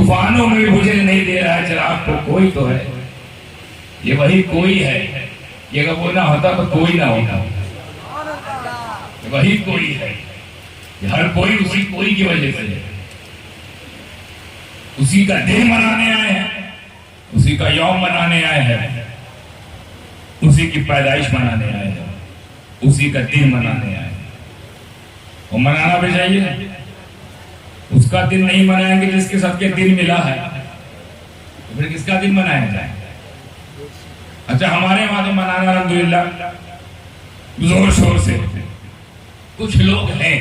तूफानों में भी बुझने नहीं दे रहा है चिराग को, कोई तो है, ये वही कोई है। ये अगर वो ना होता तो कोई ना होता, वही कोई है। हर कोई उसी कोई की वजह से है। उसी का दिन मनाने आए हैं, उसी का यौम मनाने आए हैं, उसी की पैदाइश मनाने आए हैं, उसी का दिन मनाने आए हैं। और मनाना भी चाहिए। उसका दिन नहीं मनाएंगे जिसके सबके दिन मिला है, तो फिर किसका दिन मनाया जाए? अच्छा, हमारे वहां तो मनाना अल्हम्दुलिल्लाह जोर शोर से। कुछ लोग हैं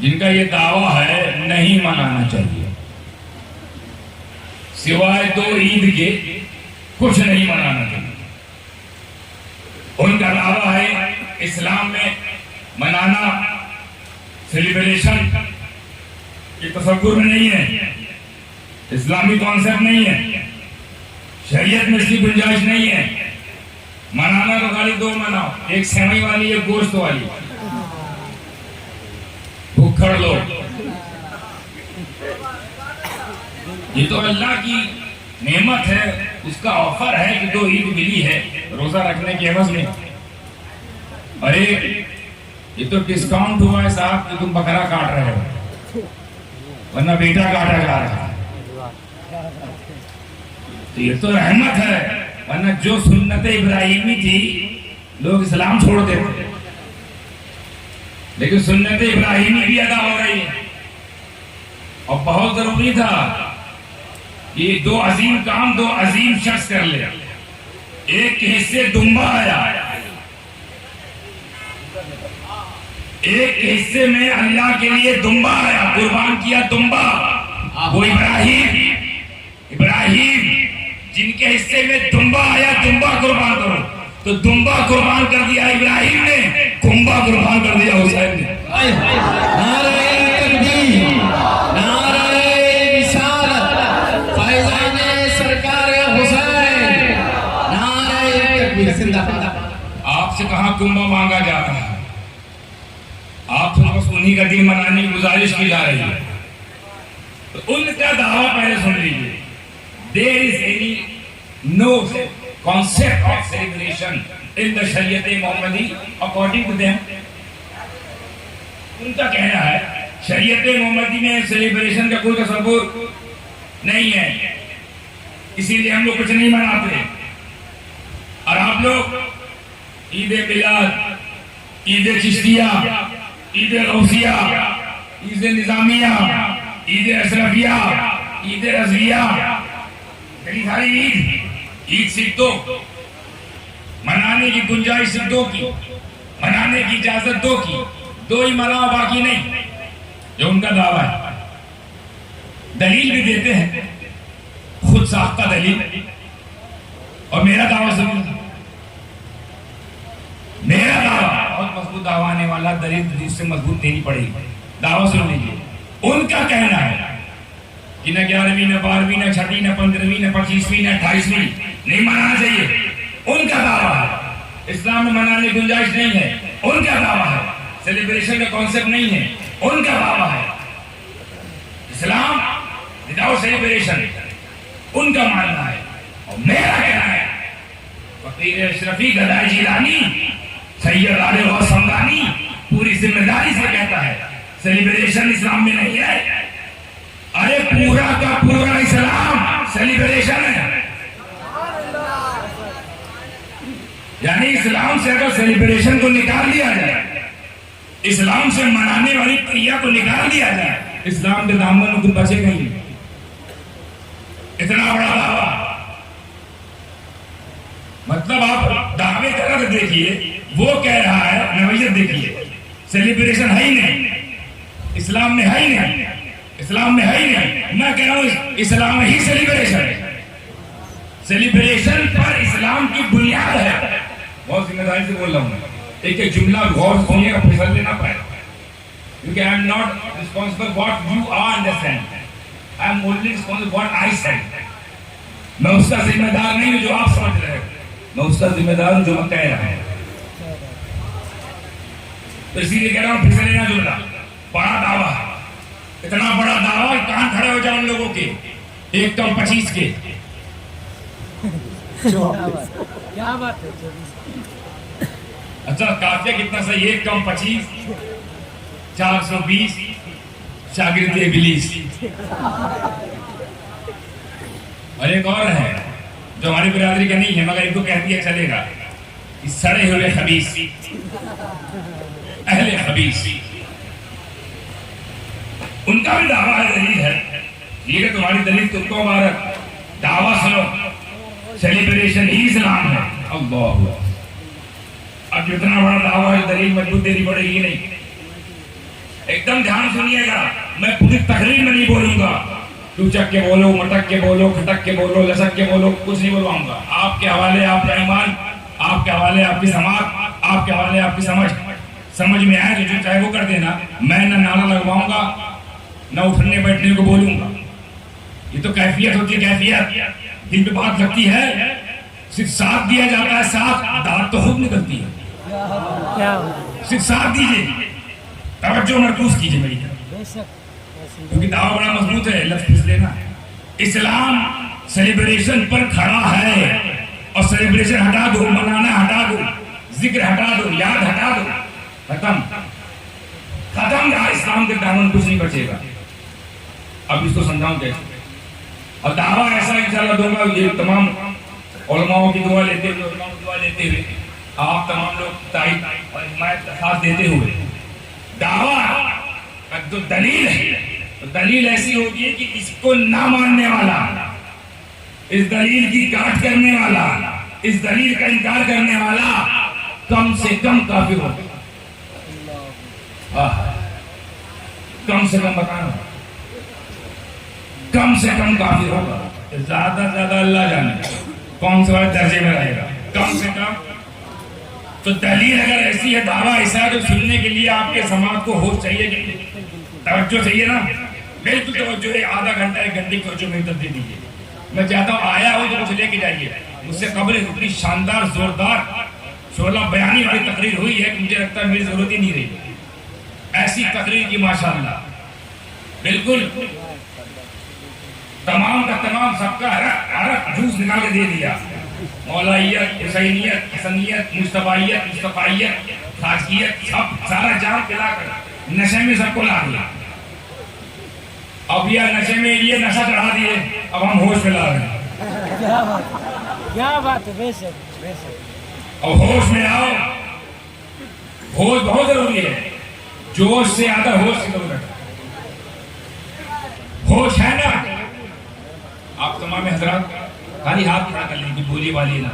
जिनका ये दावा है नहीं मनाना चाहिए, सिवाय 2 ईद के कुछ नहीं मनाना चाहिए। उनका दावा है इस्लाम में मनाना, सेलिब्रेशन ये तसव्वुर में नहीं है, इस्लामी कॉन्सेप्ट नहीं है, शरीयत में इसकी गुंजाइश नहीं है। मनाना तो खाली 2 मनाओ, एक सेवई वाली, एक गोश्त वाली। भूखड़ लो। ये तो अल्लाह की नेमत है, उसका ऑफर है कि 2 ईद मिली है रोजा रखने के एवज में। अरे ये तो डिस्काउंट हुआ है साहब कि तुम बकरा काट रहे हो, वरना बेटा काटा जा रहा है। तो ये तो रहमत है, वरना जो सुन्नत इब्राहिमी थी लोग इस्लाम छोड़ देते, लेकिन सुन्नत इब्राहिमी भी अदा हो रही है। और बहुत जरूरी था कि 2 अजीम काम 2 अजीम शख्स कर ले। एक के हिस्से दुम्बा आया, एक हिस्से में अल्लाह के लिए दुम्बा आया, कुर्बान किया दुम्बा। वो इब्राहिम जिनके हिस्से में दुम्बा आया, दुम्बा कुर्बान करो, तो दुम्बा कुर्बान कर दिया इब्राहिम ने, कुंबा कुर्बान कर दिया हुसैन ने। नारे तकबीर, नारे रिसालत, फैज़ाने सरकार हुसैन, नारे तकबीर जिंदाबाद। आपसे कहां कुंबा मांगा जाता है, आपसे बस उन्हीं का दिन मनाने की गुजारिश की जा रही है। तो उनका दावा पहले सुन लीजिए। There is any no concept of celebration in the Shariat Muhammadi according to them. उनका कहना है शरीयत मोहम्मदी में सेलिब्रेशन का कोई तसव्वुर नहीं है, इसीलिए हम लोग कुछ नहीं मनाते। और आप लोग ईद मिलाद, ईद चिश्तिया, ईद गौसिया, ईद निजामिया, ईद अशरफिया, ईद रज़विया, कई सारी ईद सीख दो, मनाने की गुंजाइश सिर्फ 2 की, मनाने की इजाजत 2 की, 2 ही मनाओ, बाकी नहीं। जो उनका दावा है, दलील भी देते हैं, खुद साख्ता दलील। और मेरा दावा सुनिए, मेरा दावा बहुत मजबूत दावा आने वाला, दलील से मजबूत देनी पड़ेगी। दावा सुन लीजिए। उनका कहना है कि न 11वीं, न 12वीं, न 6वीं, न 15वीं, न 25वीं, न 28वीं नहीं मनाना चाहिए। उनका दावा है इस्लाम में मनाने की गुंजाइश नहीं है। उनका दावा है सेलिब्रेशन का कॉन्सेप्ट नहीं है। उनका दावा है इस्लाम विदाउट सेलिब्रेशन, उनका मानना है। और मेरा कहना है फकीर अशरफी गदाई जिलानी सैयद आले और समदानी पूरी जिम्मेदारी से कहता है सेलिब्रेशन इस्लाम में नहीं है। अरे पूरा का पूरा इस्लाम सेलिब्रेशन है। यानी इस्लाम से अगर सेलिब्रेशन को निकाल दिया जाए, इस्लाम से मनाने वाली क्रिया को निकाल दिया जाए, इस्लाम के दामन में कुछ बचेगा ही नहीं। इतना बड़ा दावा, मतलब आप दावे कर देखिए, वो कह रहा है नवैयत देखिए सेलिब्रेशन है ही नहीं, इस्लाम में है ही नहीं, इस्लाम में है ही नहीं। मैं कह रहा हूं इस्लाम में ही सेलिब्रेशन है। सेलिब्रेशन पर इस्लाम की बुनियाद है। बहुत जिम्मेदारी से बोल रहा हूं, एक एक जुमला गौर सुनिएगा, फिसल लेना पाए, क्योंकि I am not responsible what you are understand, I am only responsible what I said. मैं उसका जिम्मेदार नहीं हूं जो आप समझ रहे हो, मैं उसका जिम्मेदार हूं जो मैं कह रहा हूं। तो इसीलिए कह रहा हूं फिसल लेना जुमला, बड़ा दावा, इतना बड़ा दावा, कहां खड़े हो जाओ उन लोगों 1 कम 25 के। क्या बात है। अच्छा काफिया कितना सही, 1 कम 25 420 शागिर्द इब्लीस। और एक और है जो हमारी बिरादरी का नहीं है मगर इनको कह दिया चलेगा, इस सड़े हुए हबीस अहले हबीस, उनका भी दावा है, दलील है। ये तुम्हारी दलील तुमको मुबारक, दावा सुनो, सेलिब्रेशन ही इस्लाम है। अल्लाह, अब जितना बड़ा दावा है दलील मजबूत देनी पड़ेगी नहीं। एकदम ध्यान सुनिएगा, मैं पूरी तकरीर में नहीं बोलूंगा, चूचक के बोलो, मटक के बोलो, खटक के बोलो, लसक के बोलो, कुछ नहीं बोलवाऊंगा। आपके हवाले आपका ईमान, आपके हवाले आपकी समाज, आपके हवाले आपकी समझ में आए तो जो चाहे वो कर देना। मैं ना नारा लगवाऊंगा ना उठने बैठने को बोलूंगा। ये तो कैफियत होती है, कैफियत दिल पे बात लगती है, सिर्फ साथ दिया जाता है, साथ दांत तो खुद निकलती है। सिर्फ साथ दीजिए, तवज्जो मरकूज कीजिए मेरी, क्योंकि दावा बड़ा मजबूत है, लफ्ज लेना। इस्लाम सेलिब्रेशन पर खड़ा है, और सेलिब्रेशन हटा दो, मनाना हटा दो, जिक्र हटा दो, याद हटा दो, खत्म रहा इस्लाम के दामन, कुछ नहीं बचेगा। अब इसको समझाऊं कैसे, और दावा ऐसा इंशाल्लाह दूंगा, ये तमाम उलमाओं की दुआ लेते हुए, आप तमाम लोग तारीफ और हिमायत का साथ देते हुए, दावा का जो दलील है, तो दलील ऐसी होगी कि इसको ना मानने वाला, इस दलील की काट करने वाला, इस दलील का इनकार करने वाला कम से कम काफिर होगा। कम से कम बताना, कम से कम काफिर होगा। ज्यादा से ज्यादा अल्लाह जाने कौन से वाले दर्जे में रहेगा, कम से कम। तो दलील अगर ऐसी है, दावा ऐसा है, तो सुनने के लिए आपके समाज को होश चाहिए कि तवज्जो चाहिए ना, बिल्कुल तवज्जो है। आधा घंटा 1 घंटे की तवज्जो में दे दीजिए। मैं चाहता हूँ आया हो तो कुछ लेके जाइए। मुझसे कब्र इतनी शानदार जोरदार शोला बयानी वाली तकरीर हुई है कि मुझे लगता है मेरी जरूरत ही नहीं रही ऐसी तकरीर की, माशाअल्लाह। बिल्कुल तमाम का तमाम सबका हरक जूस निकाल के दे दिया। मौलाइयत, हुसैनियत, हसनियत, मुस्तफाइयत, मुस्तफाइयत, खासियत, सब सारा जाम पिलाकर नशे में सबको ला दिया। अब यह नशे में ये नशा चढ़ा दिए, अब हम होश में ला रहे हैं। क्या बात है, बेशक बेशक। और होश में आओ, होश बहुत जरूरी है, जोश से ज्यादा होश की जरूरत है। होश है ना, आप तमाम हजरात खाली हाथ खड़ा कर लेंगे, बोली वाली ना।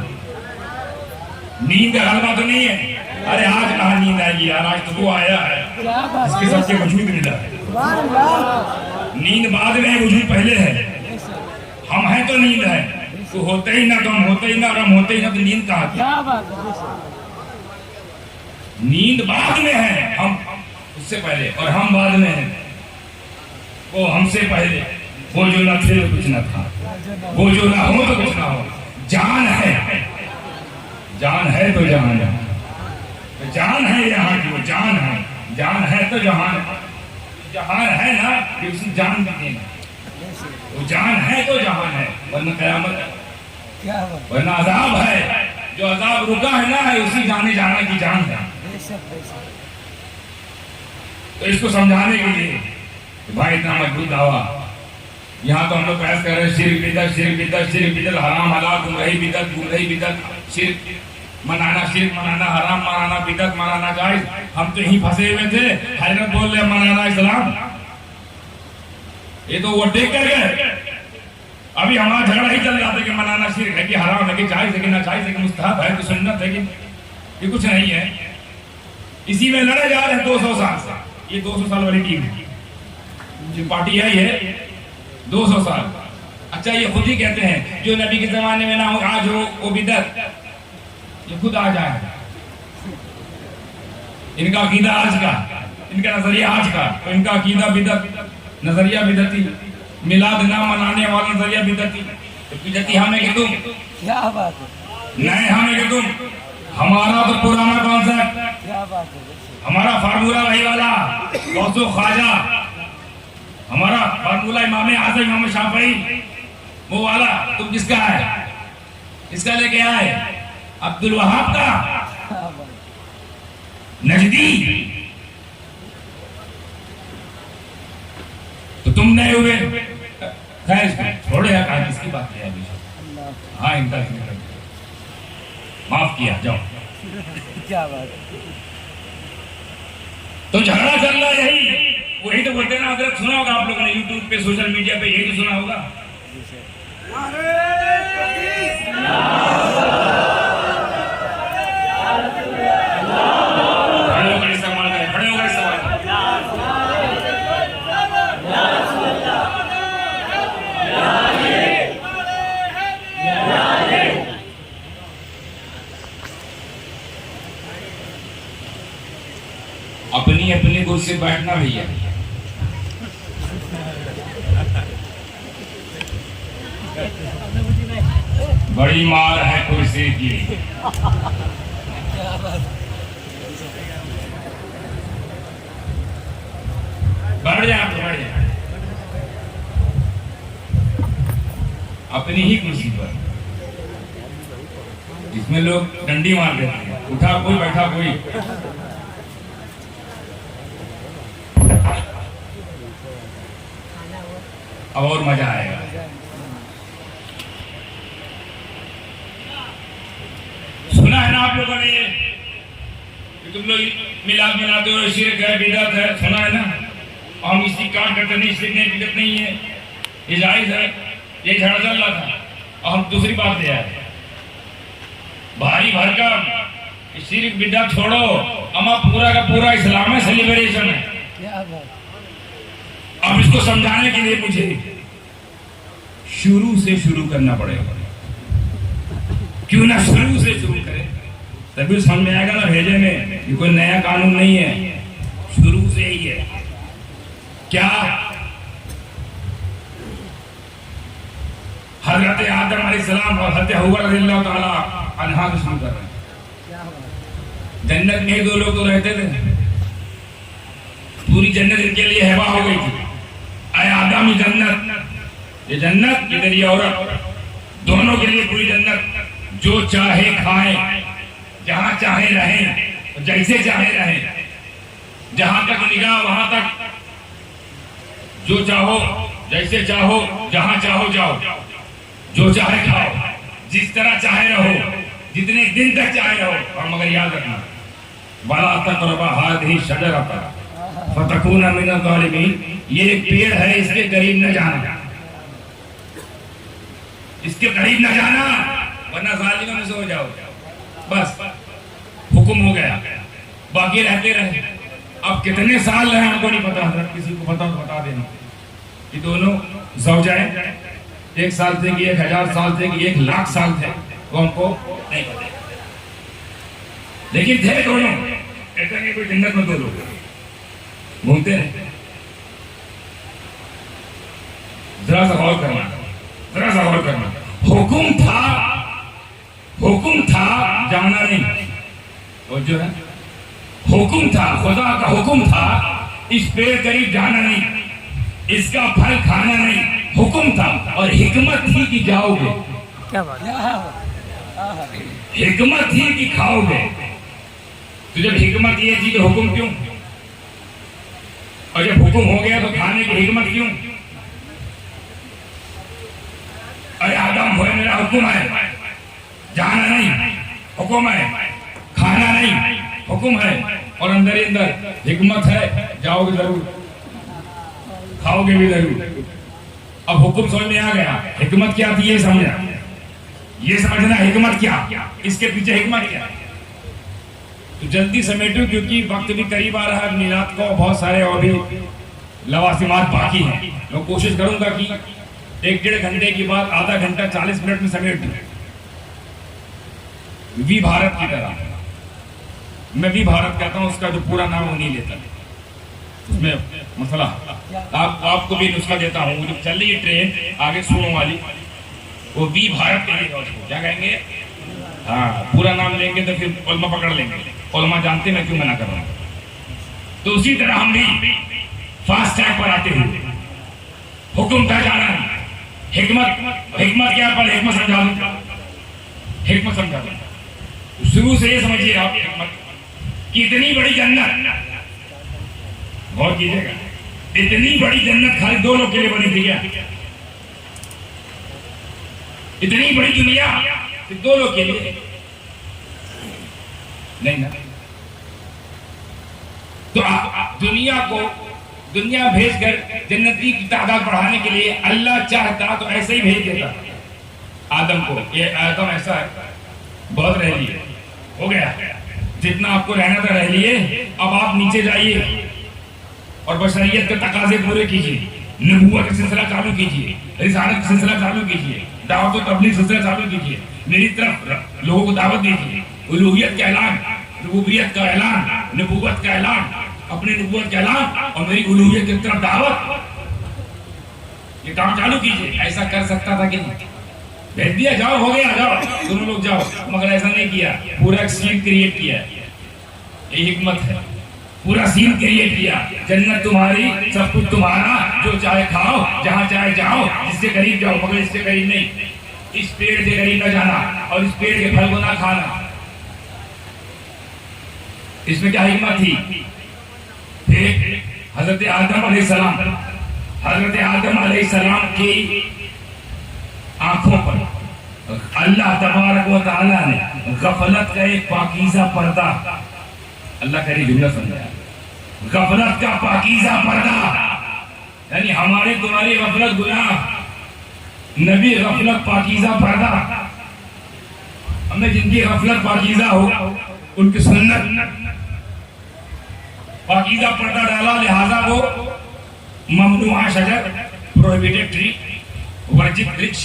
नींद का गलबा तो नहीं है, अरे आज कहाँ नींद आएगी यार, आज तो वो आया है इसके सबसे वजूद मिला है। नींद बाद में है, वजूद पहले है। हम हैं तो नींद है, तो होते ही ना, तो हम होते ही ना, और हम होते ही ना, तो नींद कहाँ थी? नींद बाद में है, हम उससे पहले, और हम बाद में है। वो हमसे पहले, वो जो न थे तो कुछ न था, वो जो ना हो तो कुछ ना हो। जान है, जान है तो जहान है, तो जान है यहाँ की, वो जान है तो जहान है। जहान है ना कि उसकी जान भी देना, वो जान है तो जहान है, वरना कयामत है, वरना अजाब है। जो अजाब रुका है ना, है उसी जाने जाने की जान है। तो इसको समझाने के लिए भाई इतना मजबूत दावा। यहाँ तो हम लोग बहस कर रहे हैं, शिर्क बिदअत, शिर्क बिदअत, शिर्क बिदअत, हराम हलाल, गुमराही बिदअत, गुमराही बिदअत, शिर्क मनाना, शिर्क मनाना, हराम मनाना, बिदअत मनाना जायज। हम तो यहीं फंसे हुए थे, हजरत बोल रहे मनाना इस्लाम, ये तो वो देख कर गए। अभी हमारा झगड़ा ही चल रहा था कि मनाना शिर्क है कि हराम है कि जायज है कि ना जायज है कि मुस्तहब है कि सुन्नत है कि ये कुछ नहीं है। इसी में लड़े जा रहे हैं 200 साल से। ये 200 साल वाली टीम है, जो पार्टी है ये 200 साल। अच्छा ये खुद ही कहते हैं जो नबी के जमाने में ना हो आज हो वो बिदअत, ये खुद आ जाए। इनका अकीदा आज का, इनका नजरिया आज का, तो इनका अकीदा बिदअत, नजरिया बिदअती, मिलाद ना मनाने वाला नजरिया बिदअती। तो बिदअती हमें कि तुम, क्या बात है, नहीं हमें कि तुम। हमारा तो पुराना कॉन्सेप्ट, क्या बात है, हमारा फार्मूला वही वाला गौसो ख्वाजा, हमारा फार्मूला इमाम आज़म इमाम शाफई, वो वाला तुम किसका है, किसका लेके आए? अब्दुल वहाब का, क्या बात नजदी। तो तुम नए हुए, खैर इसको छोड़ो यार, आज किसकी बात है अभी? अल्लाह हाँ इनका जिक्र कर दिया। माफ किया, जाओ। क्या बात है। तो झगड़ा चल रहा है यही, वही तो बोलते हैं ना हजरत, सुना होगा आप लोगों ने यूट्यूब पे, सोशल मीडिया पे, यही तो सुना होगा। खड़े होकर इस्तेमाल करें, खड़े होकर इस्तेमाल करें। अपनी अपनी गोद से बैठना भैया। बड़ी मार है कुर्सी की। क्या बात है। बढ़ जाए आप, बढ़ जाए अपनी ही कुर्सी पर, जिसमें लोग डंडी मार देते हैं, उठा कोई बैठा कोई। अब और मजा आएगा। सुना है ना आप लोगों ने कि तुम लोग मिलाद मिलाते हो, शिरक है, बिदअत है, सुना है ना? हम इसी काम करते नहीं, शिरक नहीं, बिदअत नहीं है, ये जायज है, ये झगड़ा चल रहा था। और हम दूसरी बात ले आए, भारी भरकम शिरक बिदअत छोड़ो, अमा पूरा का पूरा इस्लाम में सेलिब्रेशन है। क्या बात। अब इसको समझाने के लिए मुझे शुरू से शुरू करना पड़ेगा। क्यों ना शुरू से शुरू करें, तभी समझ में आएगा ना भेजे में ये कोई नया कानून नहीं है, शुरू से ही है। क्या हजरत आदम अलैहिस्सलाम और हजरत हव्वा रज़ियल्लाहु ताला अन्हा को शुरू कर रहे हैं। क्या बात। जन्नत में दो लोग तो रहते थे, पूरी जन्नत इनके लिए हवा हो गई थी। आए आदमी जन्नत, ये जन्नत, इधर ये औरत, दोनों के लिए पूरी जन्नत। जो चाहे खाए, जहां चाहे रहें, जैसे चाहे रहें, जहां तक निगाह वहां तक, जो चाहो जैसे चाहो, जहां चाहो जाओ, जो चाहे खाओ, जिस तरह चाहे रहो, जितने दिन तक चाहे रहो। और मगर याद रखना, वला तक़रबा हाज़िही शजरता फतकूना मिनज़ ज़ालिमीन, ये एक पेड़ है, इसके करीब न जाना, इसके करीब न जाना, वरना जालिमों में से हो जाओ। बस हुक्म हो गया, बाकी रहते रहे। अब कितने साल रहे हमको नहीं पता, हजरत किसी को पता तो बता देना। कि दोनों ज़ौजाएं 1 साल थे कि 1000 साल थे कि 1,00,000 साल थे, वो हमको नहीं पता, लेकिन थे दोनों। ऐसा नहीं कोई जन्नत में दो लोग घूमते रहे। जरा सा गौर करना, जरा सा गौर करना। हुक्म था जाना नहीं, वो जो है हुक्म था, खुदा का हुक्म था इस पेड़ करीब जाना नहीं, इसका फल खाना नहीं, हुक्म था। और हिकमत थी कि जाओगे, क्या बात। हिकमत थी कि खाओगे। तो जब हिकमत ये थी तो हुक्म क्यों? और जब हुक्म हो गया तो खाने की हिकमत क्यों? अरे आदम हुए, मेरा हुक्म है, जाना नहीं, हुक्म है, खाना नहीं, हुक्म है, और अंदर ही अंदर हिकमत है, जाओगे जरूर, खाओगे भी जरूर। अब हुक्म समझ में आ गया, हिकमत क्या थी ये समझना, ये समझना हिकमत क्या, इसके पीछे हिकमत क्या है। तो जल्दी समेटो क्योंकि वक्त भी करीब आ रहा है मिलाद को, बहुत सारे और भी लवासिमात बाकी हैं। मैं कोशिश करूंगा कि 1-1.5 घंटे की बात आधा घंटा 40 मिनट में समेट दूं। वी भारत की तरह, मैं वी भारत कहता हूं, उसका जो पूरा नाम वो नहीं लेता, उसमें मसला। आपको भी नुस्खा देता हूँ, जो चल रही है ट्रेन आगे सोने वाली, वो वी भारत कहेगा उसको, क्या कहेंगे? हाँ, पूरा नाम लेंगे तो फिर उलमा पकड़ लेंगे, उलमा जानते मैं क्यों मना कर रहा हूँ। तो उसी तरह हम भी फास्ट ट्रैक पर आते हुए हुक्म था जाना, हिकमत हिकमत क्या पर हिकमत समझा दूं, हिकमत समझा दूं। शुरू से ये समझिए आप हिकमत कि इतनी बड़ी जन्नत, गौर कीजिएगा, इतनी बड़ी जन्नत खाली 2 लोग के लिए बनी थी क्या? इतनी बड़ी दुनिया 2 लोग के लिए नहीं ना। तो दुनिया भेजकर जन्नती की तादाद बढ़ाने के लिए अल्लाह चाहता तो ऐसे ही भेज देता आदम को। ये आदम ऐसा है, बहुत रह लिए, हो गया, जितना आपको रहना था रह लिए, अब आप नीचे जाइए और बशरियत के तकाजे पूरे कीजिए, नबूवत का सिलसिला चालू कीजिए, रिसालत का सिलसिला चालू कीजिए, दावत और तबलीग सिलसिला चालू कीजिए, मेरी तरफ लोगों को दावत दीजिए, उलूहियत का ऐलान, रुबूबियत का ऐलान, नबूवत का ऐलान, अपने नबूवत का ऐलान और मेरी उलूहियत की तरफ दावत, ये काम चालू कीजिए। ऐसा कर सकता था कि नहीं? भेज दिया, जाओ, हो गया, जाओ, दोनों लोग जाओ, मगर ऐसा नहीं किया, पूरा एक सीन क्रिएट किया। ये हिकमत है, पूरा सीन क्रिएट किया, जन्नत तुम्हारी, सब कुछ तुम्हारा, जो चाहे खाओ, जहां चाहे जाओ, जिससे करीब जाओ, मगर इससे करीब नहीं, इस पेड़ से करीब न जाना और इस पेड़ के फल को ना खाना। इसमें क्या हिकमत थी? फिर हजरत आदम अलैहिस्सलाम की आंखों पर अल्लाह तबारक व तआला ने गफलत का एक पाकीज़ा पर्दा, अल्लाह का जुमला समझाया, गफलत का पाकीज़ा पर्दा, यानी हमारे तुम्हारी गफलत गुनाह, नबी गफलत पाकीज़ा पर्दा। हमने जिनकी गफलत पाकीज़ा हो उनकी सुन्नत पाकीज़ा पर्दा डाला, लिहाजा वो ममनुआ शजर, प्रोहिबिटेड ट्री, वर्जित वृक्ष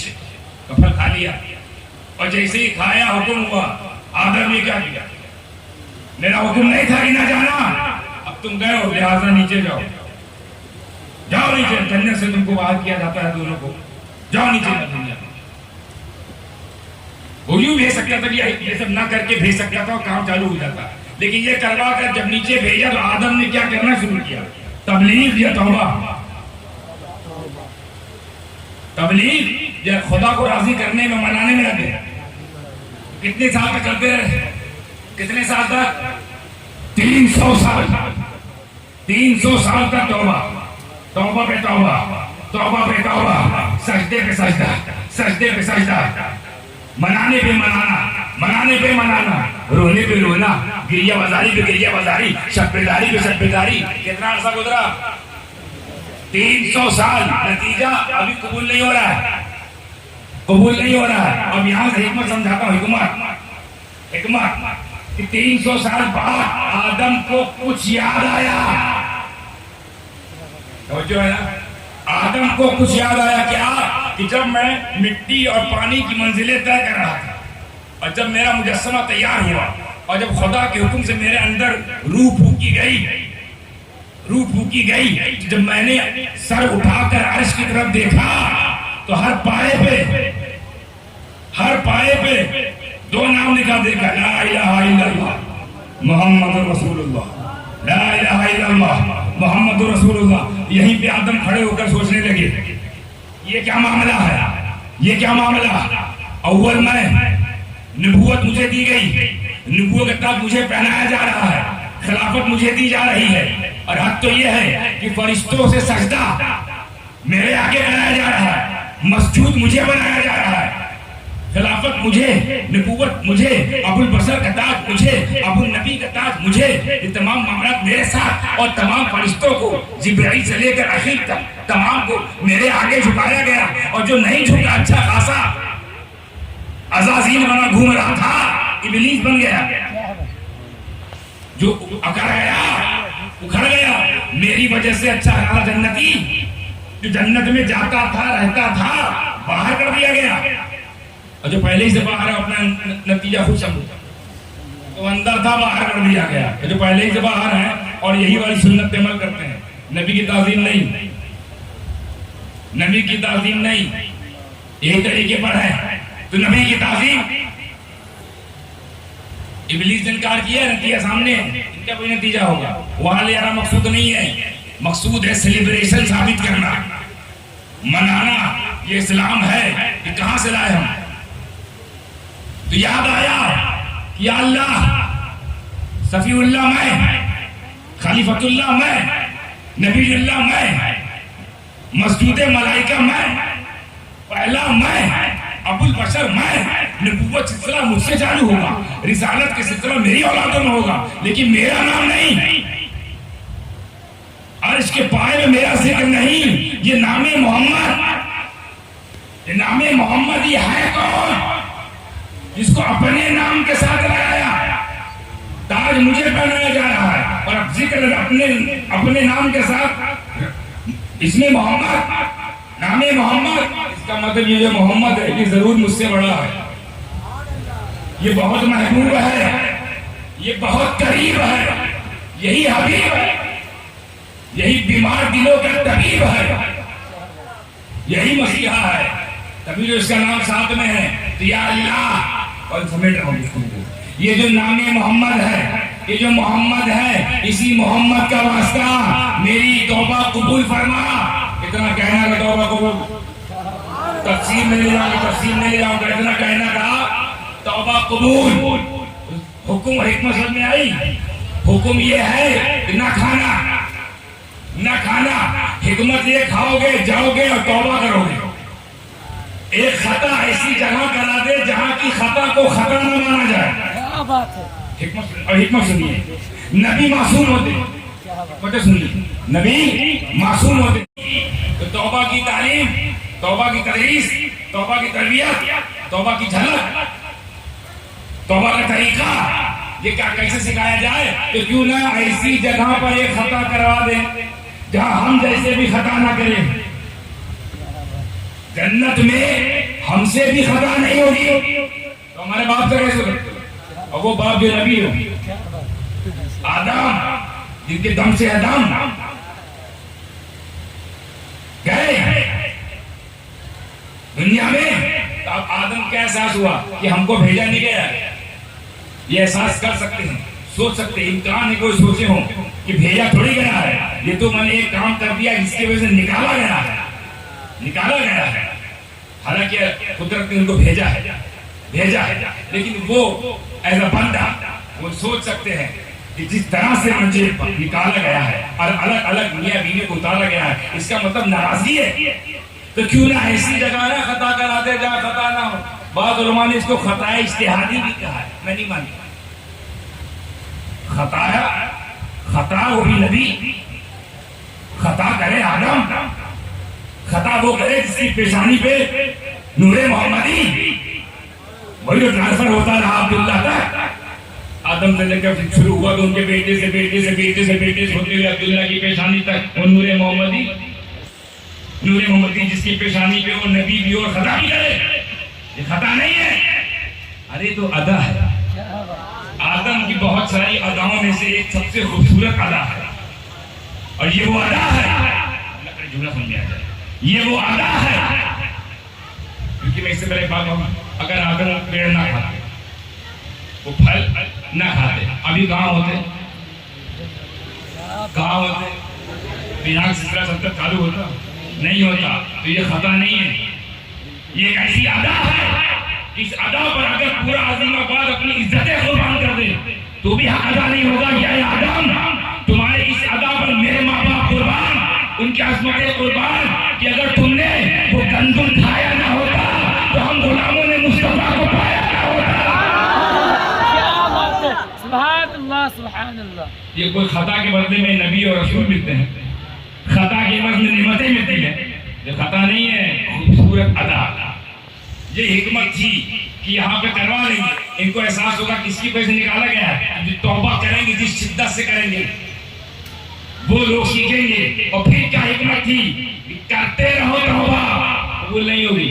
का फल खा लिया। और जैसे ही खाया, हुक्म हुआ, आदम ने क्या किया? मेरा हुक्म नहीं था कि ना जाना, अब तुम गए हो, लिहाजा नीचे जाओ, जाओ नीचे, जन्नत से तुमको बाहर किया जाता है दोनों को, जाओ नीचे ना दुनिया। वो यूं भेज सकता था कि ये सब ना करके भेज सकता था और काम चालू हो जाता, लेकिन ये करवा कर जब नीचे भेजा तो आदम ने क्या करना शुरू किया? तबलीग या तौबा? तबलीग या खुदा को राजी करने में, मनाने में लगे। कितने साल तक चलते रहे? कितने साल तक? 300 साल, 300 साल तक तौबा, तौबा पे तौबा, तौबा पे तौबा, सजदे पे सजदा, सजदे पे सजदा, मनाने पे मनाना, मनाने पे मनाना, रोने पे रोना, गिरिया बाजारी पे गिरिया बाजारी, शब्बेदारी पे शब्बेदारी। कितना अर्सा गुजरा? 300 साल। नतीजा अभी कबूल नहीं हो रहा है, कबूल नहीं हो रहा है। अब यहां से हिकमत समझाता हूं, हिकमत कि 300 साल बाद आदम को कुछ याद आया, जो है ना, आदम को कुछ याद आया। क्या? कि जब मैं मिट्टी और पानी की मंजिलें तय कर रहा था और जब मेरा मुजस्समा तैयार हुआ और जब खुदा के हुक्म से मेरे अंदर रूह फूकी गई, रूह फूकी गई, जब मैंने सर उठाकर अर्श की तरफ देखा तो हर पाए पे 2 नाम लिखा देखा, ला इलाहा इल्लल्लाह मुहम्मदुर रसूलुल्लाह, ला इलाहा इल्लल्लाह मुहम्मदुर रसूलुल्लाह। यहीं पे आदम खड़े होकर सोचने लगे, ये क्या मामला है, ये क्या मामला? अव्वल मैं, नबूवत मुझे दी गई, नबूवत का ताज मुझे पहनाया जा रहा है, खिलाफत मुझे दी जा रही है, और हद तो यह है कि फरिश्तों से सजदा मेरे आगे कराया जा रहा है, मस्जूद मुझे बनाया जा रहा है, खिलाफत मुझे, नबूवत मुझे, अबुल बशर का ताज मुझे, अबुल नबी का ताज मुझे, ये तमाम मामला मेरे साथ, और तमाम फरिश्तों को जिब्राइल से लेकर आखिर तक तमाम को मेरे आगे झुकाया गया। और जो नहीं झुका, अच्छा खासा अज़ाज़ील बना घूम रहा था, इब्लीस बन गया, जो उखड़ गया मेरी वजह से। अच्छा खासा जन्नती जो जन्नत में जाता था, रहता था, बाहर कर दिया गया, और जो पहले ही से बाहर है अपना नतीजा खुद समझो, तो अंदर था, बाहर कर दिया गया। जो पहले ही से बाहर है और यही वाली सुन्नत पे अमल करते हैं, नबी की ताज़ीम नहीं, नबी की ताज़ीम नहीं, यही तरीके पर है। तो नबी की ताज़ीम इब्लीस ने इनकार किया, नतीजा सामने, इनका कोई नतीजा होगा। वहां ले आना मकसूद नहीं है, मकसूद है सेलिब्रेशन साबित करना, मनाना ये इस्लाम है, ये कहां से लाए हम? तो याद आया कि या अल्लाह, सफीउल्लाह मैं, खलीफतुल्लाह मैं, नबीउल्लाह मैं, मस्जूद मलाइका मैं, पहला मैं, अबुल बशर मैं, नबूवत सिलसिला मुझसे चालू होगा, रिसालत के सिलसिला मेरी औलादों में होगा, लेकिन मेरा नाम नहीं, अर्श के पाए में मेरा जिक्र नहीं। ये नामे मोहम्मद, ये नामे मोहम्मद ये है कौन जिसको अपने नाम के साथ लगाया? ताज मुझे पहनाया जा रहा है और अब जिक्र अपने नाम के साथ, इसमें मोहम्मद, नामे मोहम्मद, इसका मतलब ये जो मोहम्मद है ये जरूर मुझसे बड़ा है, ये बहुत महबूब है, ये बहुत करीब है, यही हबीब है, यही बीमार दिलों का तबीब है, यही मसीहा है, तभी जो इसका नाम साथ में है। तो या अल्लाह, और समेट रहा हूं, ये जो नामे मोहम्मद है, ये जो मोहम्मद है, इसी मोहम्मद का वास्ता मेरी तौबा कबूल फरमा। इतना कहना का तौबा कबूल, तफसीर में ले जाऊंगा, इतना कहना का तौबा कबूल। हुक्म और हिकमत समझ में आई? हुक्म ये है कि ना खाना, हिकमत ये खाओगे, जाओगे और तौबा करोगे। एक खता ऐसी जगह करा दे जहां की खता को खता न माना जाए। क्या बात है? हिकमत सुनिए, नबी मासूम होते, सुनिए, नबी मासूम होते, तो तौबा की तालीम, तौबा की तदरीस, तौबा की तरबियत, तौबा की झलक, तौबा का तरीका ये क्या कैसे सिखाया जाए? तो क्यों ना ऐसी जगह पर एक खता करवा दें जहां हम जैसे भी खता ना करें। जन्नत में हमसे भी खता नहीं होगी तो हमारे बाप से कैसे करते? और वो बाप जो नबी हो, आदम, जिनके दम से आदम गए दुनिया में, तो अब आदम का एहसास हुआ कि हमको भेजा नहीं गया। ये एहसास कर सकते हैं, सोच सकते हैं, इम्कान है कोई सोचे हो कि भेजा थोड़ी गया है, ये तो मैंने एक काम कर दिया जिसकी वजह से निकाला गया है। हालांकि कुदरत ने उनको भेजा है, लेकिन वो एज अ बंदा वो सोच सकते हैं कि जिस तरह से मुझे निकाला गया है और अलग अलग मियां बीवी को उतारा गया है, इसका मतलब नाराजगी है। तो क्यों ना ऐसी जगह ना खता कराते जहाँ खता ना हो। बाद उलमा ने इसको खताए इज्तिहादी भी कहा है, मैं नहीं मानता। खता वो भी नबी, खता करे आदम, खता वो करे जिसकी पेशानी पे नूरे मोहम्मदी, वही जो ट्रांसफर होता रहा अब्दुल्लाह तक, आदम से लेकर शुरू हुआ तो उनके बेटे से होते हुए अब्दुल्लाह की पेशानी तक वो नूरे मोहम्मदी जिसकी पेशानी पे वो नबी भी और खता भी करे। ये खता नहीं है, अरे तो अदा है। आदम की बहुत सारी अदाओं में से एक सबसे खूबसूरत अदा है, और ये वो अदा है, जुमला समझ में आ जाए, ये वो अदा है। क्योंकि मैं इससे पहले बात कहूँ, अगर आदम पेड़ ना खाते, वो फल ना खाते, अभी कहाँ होते? बिना सिलसिला सब तक चालू होता नहीं होता। तो ये खता नहीं है, ये ऐसी अदा है, इस अदा पर अगर पूरा आज़माबाद अपनी इज्जतें कुर्बान कर दे तो भी हक अदा नहीं होगा। या आदम, तुम्हारे इस अदा पर मेरे माँ बाप कुर्बान, उनकी अज़मतें कुर्बान, कि अगर तुमने वो गंदुम खाया ना होता तो हम गुलामों ने मुस्तफा को पाया ना होता। क्या बात है? सुभान अल्लाह। ये कोई खता के बदले में नबी और रसूल मिलते हैं, खता के बदले में निमतें मिलती है। ये खता नहीं है, खूबसूरत अदा। ये हिकमत थी कि यहाँ पे करवा लेंगे, इनको एहसास होगा किसकी वजह से निकाला गया है। जो तौबा करेंगे, जिस शिद्दत से करेंगे, वो लोग सीखेंगे। और फिर क्या हिकमत थी? करते रहो तौबा, कबूल नहीं होगी।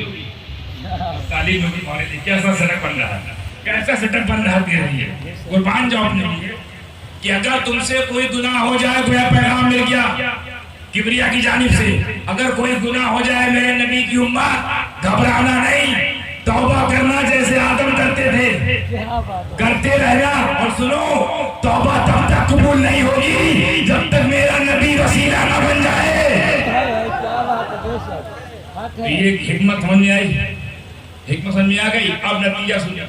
तालीम में भी मारे थे, कैसा सेटअप बन रहा है, कैसा सेटअप बन रहा दे रही है। कुर्बान जाओ अपने लिए कि अगर तुमसे कोई गुनाह हो जाए, कोई पैगाम मिल गया किबरिया की जानिब से, अगर कोई गुनाह हो जाए मेरे नबी की उम्मत, घबराना नहीं, तौबा करना जैसे आदम करते थे, करते रहना। और सुनो, तौबा तब तक कबूल नहीं होगी जब तक मेरा नबी वसीला न बन जाए। तो ये हिकमत समझ में आई, हिकमत समझ में आ गई। अब नतीजा सुनिए,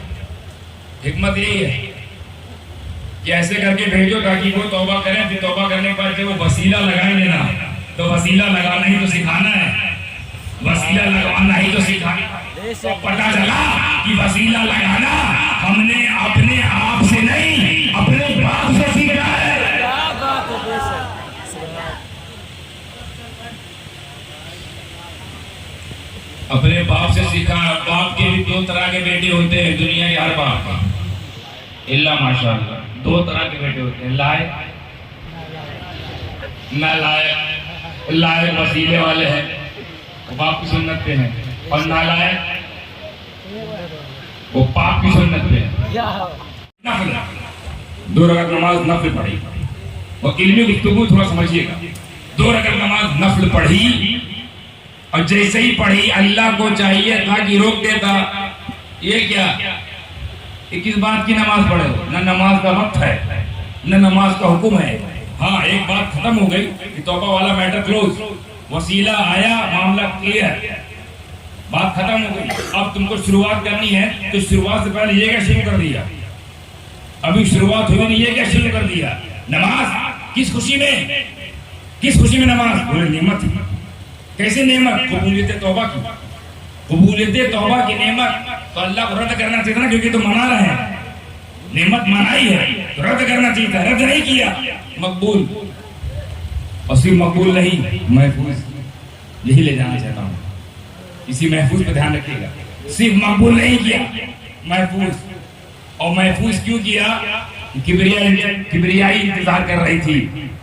हिकमत यही है कि ऐसे करके भेजो ताकि वो तौबा करें, फिर तौबा करने के बाद वो वसीला लगाएंगे ना, तो वसीला लगाना ही तो सिखाना है, वसीला लगाना ही तो सिखाना। तो पता चला कि वसीला लगाना हमने अपने आप से नहीं, अपने बाप से सीखा है। क्या बात है बेशक। अपने बाप से सीखा। बाप के भी दो तरह के बेटे होते हैं दुनिया के हर बाप, इल्ला माशाअल्लाह। दो तरह के बेटे होते हैं, लायक नालायक। लायक वसीले वाले हैं, वो बाप की सुन्नत पे हैं, और नालायक वो बाप की सुन्नत पे है। क्या नफल, 2 रकात नमाज नफल पढ़ी, और इल्मी गुफ्तगू थोड़ा समझिएगा। 2 रकात नमाज नफल पढ़ी, और जैसे ही पढ़ी अल्लाह को चाहिए था कि रोक देता। ये क्या, ये किस बात की नमाज पढ़े हो? न नमाज का वक्त है, न नमाज का हुक्म है। हाँ, एक बात खत्म हो गई कि तौबा वाला मैटर क्लोज, वसीला आया, मामला क्लियर, बात खत्म हो गई। अब तुमको शुरुआत करनी है, तो शुरुआत से पहले ये क्या शुरू कर दिया? अभी शुरुआत हुई नहीं, ये क्या शुरू कर दिया? नमाज किस खुशी में, किस खुशी में नमाज? बोले नेमत। कैसे नेमत? कबूलियत तौबा की, कबूलियत तौबा की नेमत। तो अल्लाह को रद्द करना चाहिए ना, क्योंकि तो मना रहे हैं, नेमत मनाई है तो रद्द करना चाहिए था, रद्द नहीं किया, मकबूल। और सिर्फ मकबूल नहीं, महफूज, यही ले जाना चाहता हूँ, इसी महफूज पे ध्यान रखिएगा। सिर्फ मकबूल नहीं किया, महफूज। और महफूज क्यों किया? किबरियाई इंतजार कर रही थी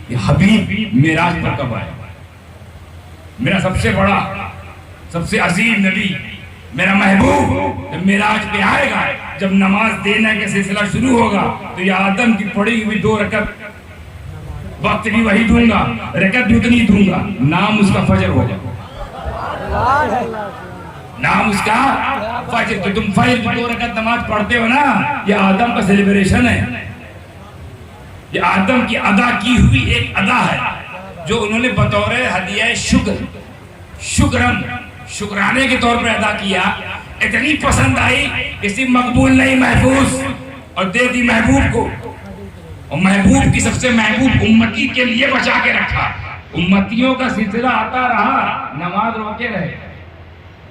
कि हबीब मेराज पर कब आए, मेरा सबसे बड़ा, सबसे अजीम नबी, मेरा महबूब जब मेराज पे आएगा, जब नमाज देने का सिलसिला शुरू होगा, तो ये आदम की पड़ी हुई 2 रकत, वक्त भी वही दूंगा, रकत भी उतनी दूंगा, नाम उसका फजर होगा, नाम उसका फजर। तो तुम फजर की 2 रकत नमाज पढ़ते हो ना, ये आदम का सेलिब्रेशन है, ये आदम की अदा की हुई एक अदा है, जो उन्होंने बतौर हदिया शुक्रन, शुक्राने के तौर पर अदा किया। इतनी पसंद आई कि सिर्फ मकबूल नहीं, महफूज, और दे दी महबूब को, और महबूब की सबसे महबूब उम्मती के लिए बचा के रखा। उम्मतियों का सिलसिला आता रहा, नमाज रोके रहे,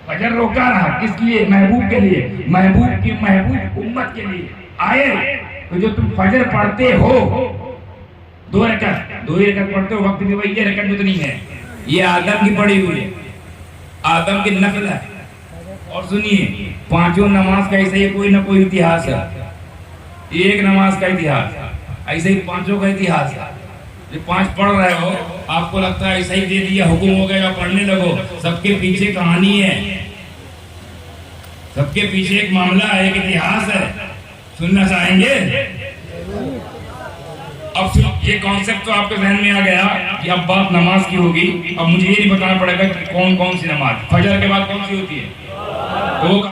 फजर रोका रहा, किस लिए? महबूब के लिए, महबूब की महबूब उम्मत के लिए आए। तो जो तुम फजर पढ़ते हो 2 रकत, 2 रकत पढ़ते हो, वक्त भी वही है, रकत उतनी है, ये आदम की पड़ी हुई है, आदम की नफल है। और सुनिए, 5 नमाज का ऐसे ही कोई ना कोई इतिहास है, एक नमाज का इतिहास, ऐसे ही 5 का इतिहास है। जो 5 पढ़ रहे हो, आपको लगता है ऐसा ही दे दिया, हुक्म हो गया, पढ़ने लगो, सबके पीछे कहानी है, सबके पीछे एक मामला है, एक इतिहास है। सुनना चाहेंगे? अब ये कॉन्सेप्ट तो आपके जहन में आ गया कि अब बात नमाज की होगी। अब मुझे ये नहीं बताना पड़ेगा कि कौन कौन सी नमाज, फजर के बाद कौन सी होती है, तो